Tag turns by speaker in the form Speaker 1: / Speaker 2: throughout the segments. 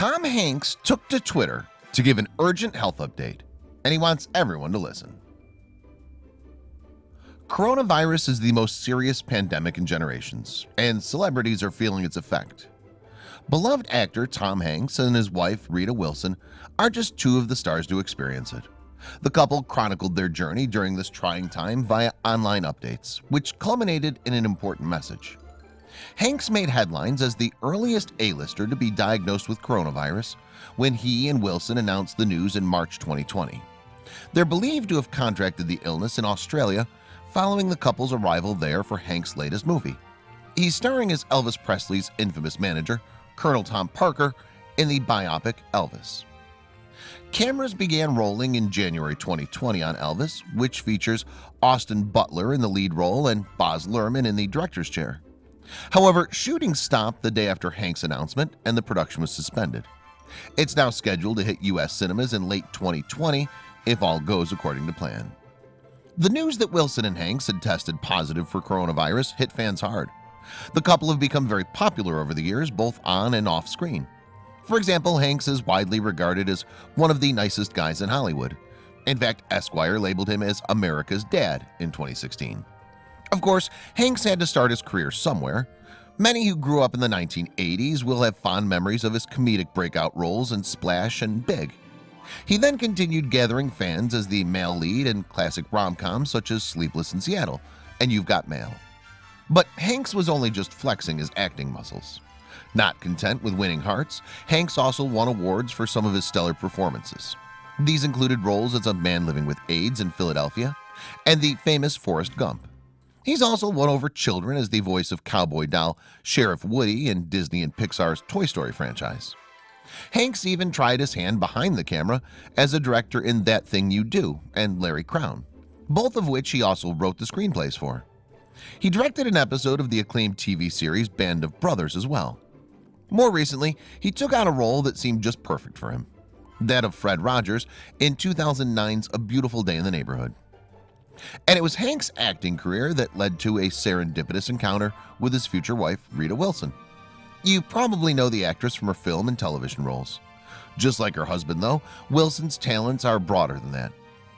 Speaker 1: Tom Hanks took to Twitter to give an urgent health update, and he wants everyone to listen. Coronavirus is the most serious pandemic in generations, and celebrities are feeling its effect. Beloved actor Tom Hanks and his wife Rita Wilson are just two of the stars to experience it. The couple chronicled their journey during this trying time via online updates, which culminated in an important message. Hanks made headlines as the earliest A-lister to be diagnosed with coronavirus when he and Wilson announced the news in March 2020. They're believed to have contracted the illness in Australia following the couple's arrival there for Hanks' latest movie. He's starring as Elvis Presley's infamous manager, Colonel Tom Parker, in the biopic Elvis. Cameras began rolling in January 2020 on Elvis, which features Austin Butler in the lead role and Baz Luhrmann in the director's chair. However, shooting stopped the day after Hanks' announcement and the production was suspended. It's now scheduled to hit U.S. cinemas in late 2020 if all goes according to plan. The news that Wilson and Hanks had tested positive for coronavirus hit fans hard. The couple have become very popular over the years, both on and off screen. For example, Hanks is widely regarded as one of the nicest guys in Hollywood. In fact, Esquire labeled him as America's dad in 2016. Of course, Hanks had to start his career somewhere. Many who grew up in the 1980s will have fond memories of his comedic breakout roles in Splash and Big. He then continued gathering fans as the male lead in classic rom-coms such as Sleepless in Seattle and You've Got Mail. But Hanks was only just flexing his acting muscles. Not content with winning hearts, Hanks also won awards for some of his stellar performances. These included roles as a man living with AIDS in Philadelphia and the famous Forrest Gump. He's also won over children as the voice of cowboy doll Sheriff Woody in Disney and Pixar's Toy Story franchise. Hanks even tried his hand behind the camera as a director in That Thing You Do and Larry Crowne, both of which he also wrote the screenplays for. He directed an episode of the acclaimed TV series Band of Brothers as well. More recently, he took on a role that seemed just perfect for him, that of Fred Rogers in 2009's A Beautiful Day in the Neighborhood. And it was Hanks' acting career that led to a serendipitous encounter with his future wife, Rita Wilson. You probably know the actress from her film and television roles. Just like her husband, though, Wilson's talents are broader than that.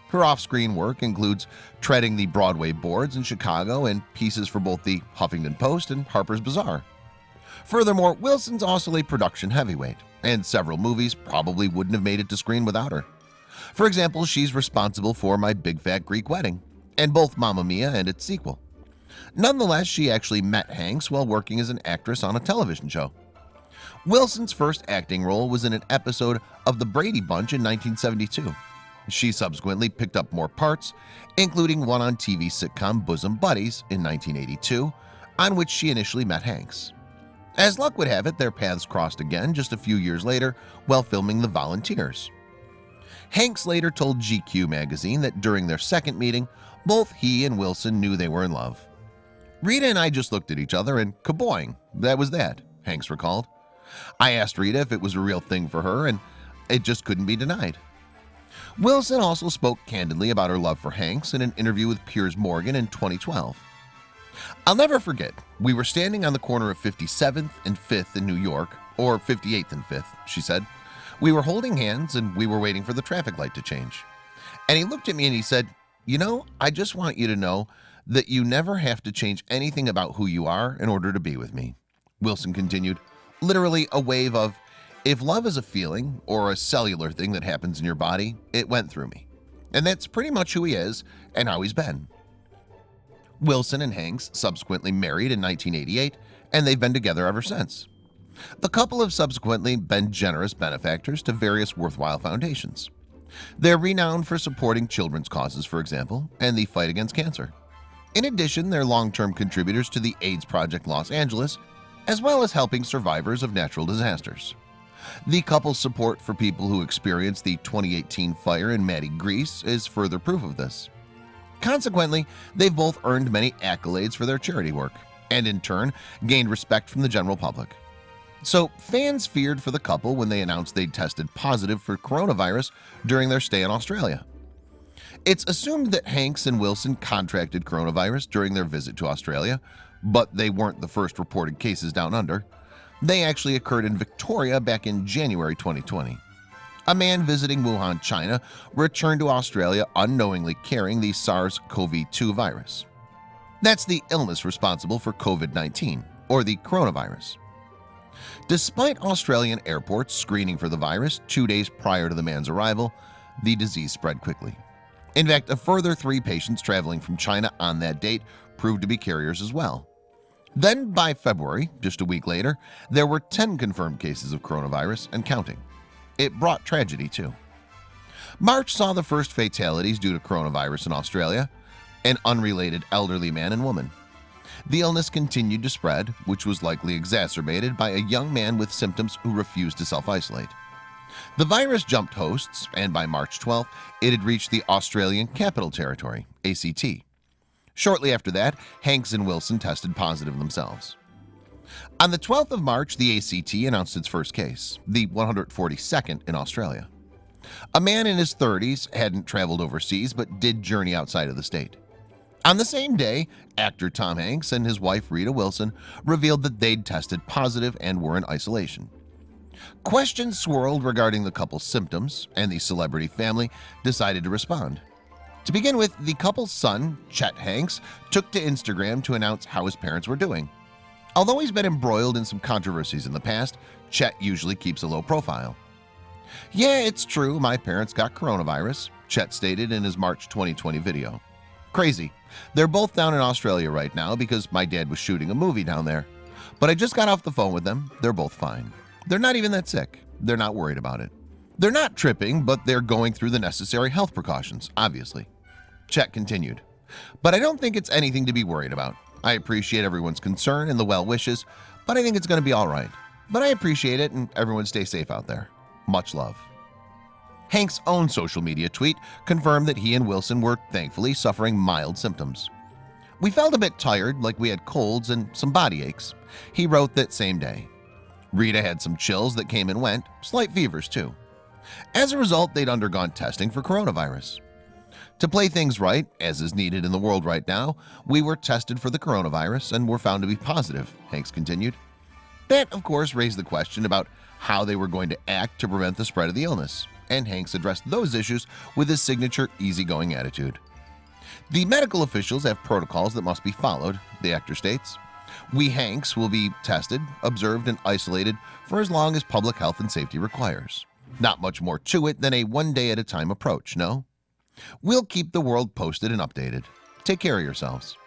Speaker 1: Her off-screen work includes treading the Broadway boards in Chicago and pieces for both the Huffington Post and Harper's Bazaar. Furthermore, Wilson's also a production heavyweight, and several movies probably wouldn't have made it to screen without her. For example, she's responsible for My Big Fat Greek Wedding, and both Mamma Mia and its sequel. Nonetheless, she actually met Hanks while working as an actress on a television show. Wilson's first acting role was in an episode of The Brady Bunch in 1972. She subsequently picked up more parts, including one on TV sitcom Bosom Buddies in 1982, on which she initially met Hanks. As luck would have it, their paths crossed again just a few years later while filming The Volunteers. Hanks later told GQ magazine that during their second meeting, both he and Wilson knew they were in love. Rita and I just looked at each other and kaboing, that was that, Hanks recalled. I asked Rita if it was a real thing for her and it just couldn't be denied. Wilson also spoke candidly about her love for Hanks in an interview with Piers Morgan in 2012. I'll never forget, we were standing on the corner of 57th and 5th in New York, or 58th and 5th, she said. We were holding hands and we were waiting for the traffic light to change. And he looked at me and he said, "You know, I just want you to know that you never have to change anything about who you are in order to be with me." Wilson continued, literally a wave of, "If love is a feeling or a cellular thing that happens in your body, it went through me." And that's pretty much who he is and how he's been. Wilson and Hanks subsequently married in 1988, and they've been together ever since. The couple have subsequently been generous benefactors to various worthwhile foundations. They're renowned for supporting children's causes, for example, and the fight against cancer. In addition, they're long-term contributors to the AIDS Project Los Angeles, as well as helping survivors of natural disasters. The couple's support for people who experienced the 2018 fire in Maddie, Greece is further proof of this. Consequently, they've both earned many accolades for their charity work, and in turn, gained respect from the general public. So, fans feared for the couple when they announced they'd tested positive for coronavirus during their stay in Australia. It's assumed that Hanks and Wilson contracted coronavirus during their visit to Australia, but they weren't the first reported cases down under. They actually occurred in Victoria back in January 2020. A man visiting Wuhan, China, returned to Australia unknowingly carrying the SARS-CoV-2 virus. That's the illness responsible for COVID-19, or the coronavirus. Despite Australian airports screening for the virus 2 days prior to the man's arrival, the disease spread quickly. In fact, a further 3 patients traveling from China on that date proved to be carriers as well. Then by February, just a week later, there were 10 confirmed cases of coronavirus and counting. It brought tragedy too. March saw the first fatalities due to coronavirus in Australia, an unrelated elderly man and woman. The illness continued to spread, which was likely exacerbated by a young man with symptoms who refused to self-isolate. The virus jumped hosts, and by March 12th, it had reached the Australian Capital Territory, ACT. Shortly after that, Hanks and Wilson tested positive themselves. On the 12th of March, the ACT announced its first case, the 142nd in Australia. A man in his 30s hadn't traveled overseas but did journey outside of the state. On the same day, actor Tom Hanks and his wife Rita Wilson revealed that they'd tested positive and were in isolation. Questions swirled regarding the couple's symptoms, and the celebrity family decided to respond. To begin with, the couple's son, Chet Hanks, took to Instagram to announce how his parents were doing. Although he's been embroiled in some controversies in the past, Chet usually keeps a low profile. "Yeah, it's true, my parents got coronavirus," Chet stated in his March 2020 video. "Crazy. They're both down in Australia right now because my dad was shooting a movie down there. But I just got off the phone with them. They're both fine. They're not even that sick. They're not worried about it. They're not tripping, but they're going through the necessary health precautions, obviously." Chet continued, "But I don't think it's anything to be worried about. I appreciate everyone's concern and the well wishes, but I think it's going to be all right. But I appreciate it, and everyone stay safe out there. Much love." Hank's own social media tweet confirmed that he and Wilson were thankfully suffering mild symptoms. "We felt a bit tired, like we had colds and some body aches," he wrote that same day. Rita had some chills that came and went, slight fevers too. As a result, they'd undergone testing for coronavirus. "To play things right, as is needed in the world right now, we were tested for the coronavirus and were found to be positive," Hanks continued. That, of course, raised the question about how they were going to act to prevent the spread of the illness, and Hanks addressed those issues with his signature easygoing attitude. "The medical officials have protocols that must be followed," the actor states. "We Hanks will be tested, observed, and isolated for as long as public health and safety requires. Not much more to it than a one-day-at-a-time approach, no? We'll keep the world posted and updated. Take care of yourselves."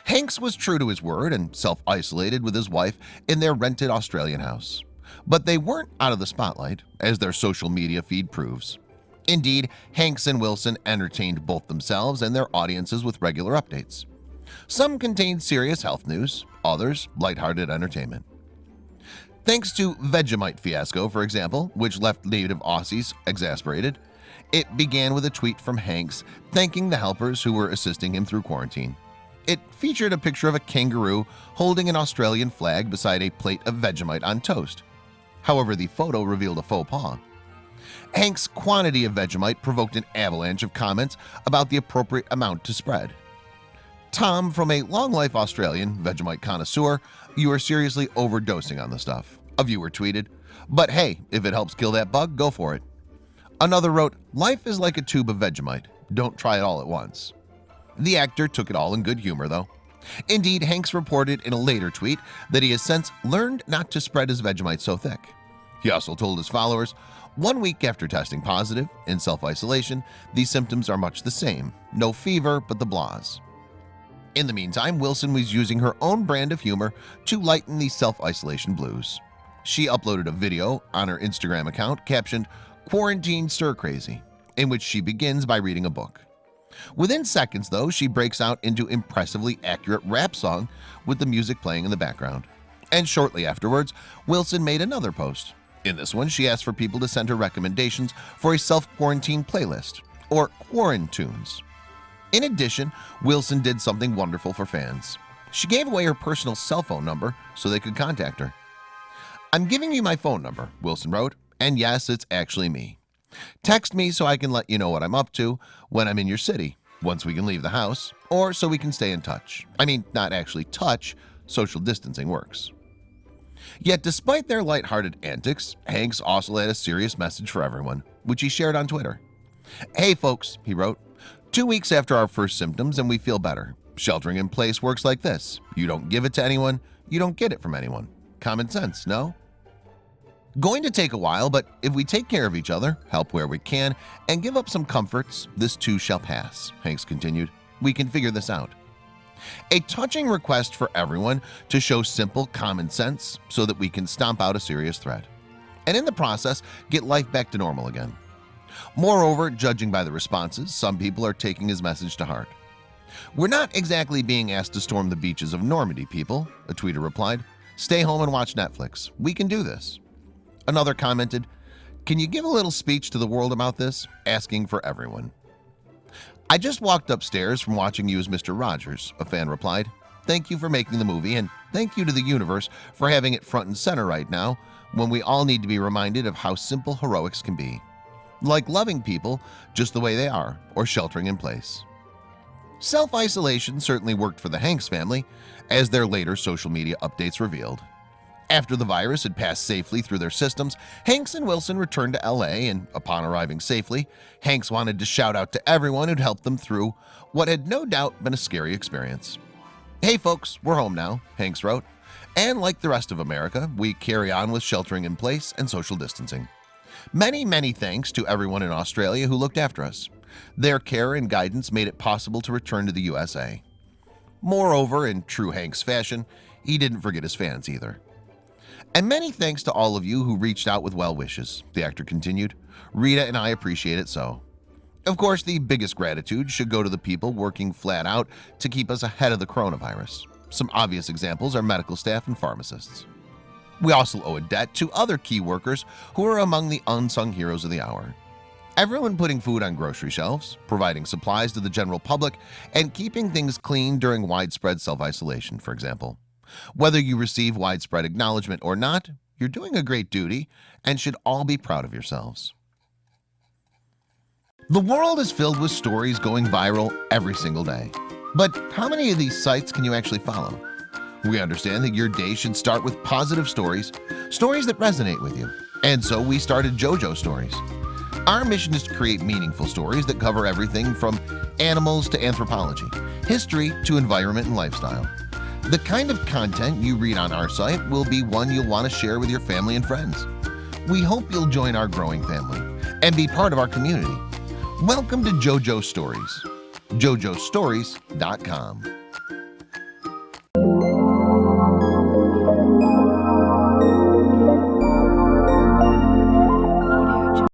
Speaker 1: Hanks was true to his word and self-isolated with his wife in their rented Australian house. But they weren't out of the spotlight, as their social media feed proves. Indeed, Hanks and Wilson entertained both themselves and their audiences with regular updates. Some contained serious health news, others lighthearted entertainment. Thanks to Vegemite fiasco, for example, which left native Aussies exasperated, it began with a tweet from Hanks thanking the helpers who were assisting him through quarantine. It featured a picture of a kangaroo holding an Australian flag beside a plate of Vegemite on toast. However, the photo revealed a faux pas. Hanks' quantity of Vegemite provoked an avalanche of comments about the appropriate amount to spread. "Tom, from a long-life Australian Vegemite connoisseur, you are seriously overdosing on the stuff," a viewer tweeted. "But hey, if it helps kill that bug, go for it." Another wrote, "Life is like a tube of Vegemite. Don't try it all at once." The actor took it all in good humor, though. Indeed, Hanks reported in a later tweet that he has since learned not to spread his Vegemite so thick. He also told his followers, "1 week after testing positive, in self-isolation, the symptoms are much the same. No fever, but the blahs." In the meantime, Wilson was using her own brand of humor to lighten the self-isolation blues. She uploaded a video on her Instagram account captioned, "Quarantine Stir Crazy," in which she begins by reading a book. Within seconds, though, she breaks out into impressively accurate rap song with the music playing in the background. And shortly afterwards, Wilson made another post. In this one, she asked for people to send her recommendations for a self-quarantine playlist, or Quarantunes. In addition, Wilson did something wonderful for fans. She gave away her personal cell phone number so they could contact her. "I'm giving you my phone number," Wilson wrote, "and yes, it's actually me. Text me so I can let you know what I'm up to when I'm in your city, once we can leave the house, or so we can stay in touch. I mean, not actually touch, social distancing works." Yet despite their lighthearted antics, Hanks also had a serious message for everyone, which he shared on Twitter. "Hey folks," he wrote, "2 weeks after our first symptoms and we feel better. Sheltering in place works like this. You don't give it to anyone, you don't get it from anyone. Common sense, no? Going to take a while, but if we take care of each other, help where we can, and give up some comforts, this too shall pass," Hanks continued. "We can figure this out." A touching request for everyone to show simple common sense so that we can stomp out a serious threat, and in the process get life back to normal again. Moreover, judging by the responses, some people are taking his message to heart. "We're not exactly being asked to storm the beaches of Normandy, people," a tweeter replied. "Stay home and watch Netflix. We can do this." Another commented, "Can you give a little speech to the world about this?" asking for everyone. "I just walked upstairs from watching you as Mr. Rogers," a fan replied. "Thank you for making the movie, and thank you to the universe for having it front and center right now when we all need to be reminded of how simple heroics can be. Like loving people just the way they are, or sheltering in place." Self-isolation certainly worked for the Hanks family, as their later social media updates revealed. After the virus had passed safely through their systems, Hanks and Wilson returned to LA, and upon arriving safely, Hanks wanted to shout out to everyone who'd helped them through what had no doubt been a scary experience. "Hey folks, we're home now," Hanks wrote, "and like the rest of America, we carry on with sheltering in place and social distancing. Many thanks to everyone in Australia who looked after us. Their care and guidance made it possible to return to the USA." Moreover, in true Hanks fashion, he didn't forget his fans either. "And many thanks to all of you who reached out with well wishes," the actor continued. "Rita and I appreciate it so. Of course, the biggest gratitude should go to the people working flat out to keep us ahead of the coronavirus. Some obvious examples are medical staff and pharmacists. We also owe a debt to other key workers who are among the unsung heroes of the hour. Everyone putting food on grocery shelves, providing supplies to the general public, and keeping things clean during widespread self-isolation, for example. Whether you receive widespread acknowledgement or not, you're doing a great duty and should all be proud of yourselves." The world is filled with stories going viral every single day. But how many of these sites can you actually follow? We understand that your day should start with positive stories, stories that resonate with you. And so we started JoJo Stories. Our mission is to create meaningful stories that cover everything from animals to anthropology, history to environment and lifestyle. The kind of content you read on our site will be one you'll want to share with your family and friends. We hope you'll join our growing family and be part of our community. Welcome to JoJo Stories. JoJoStories.com.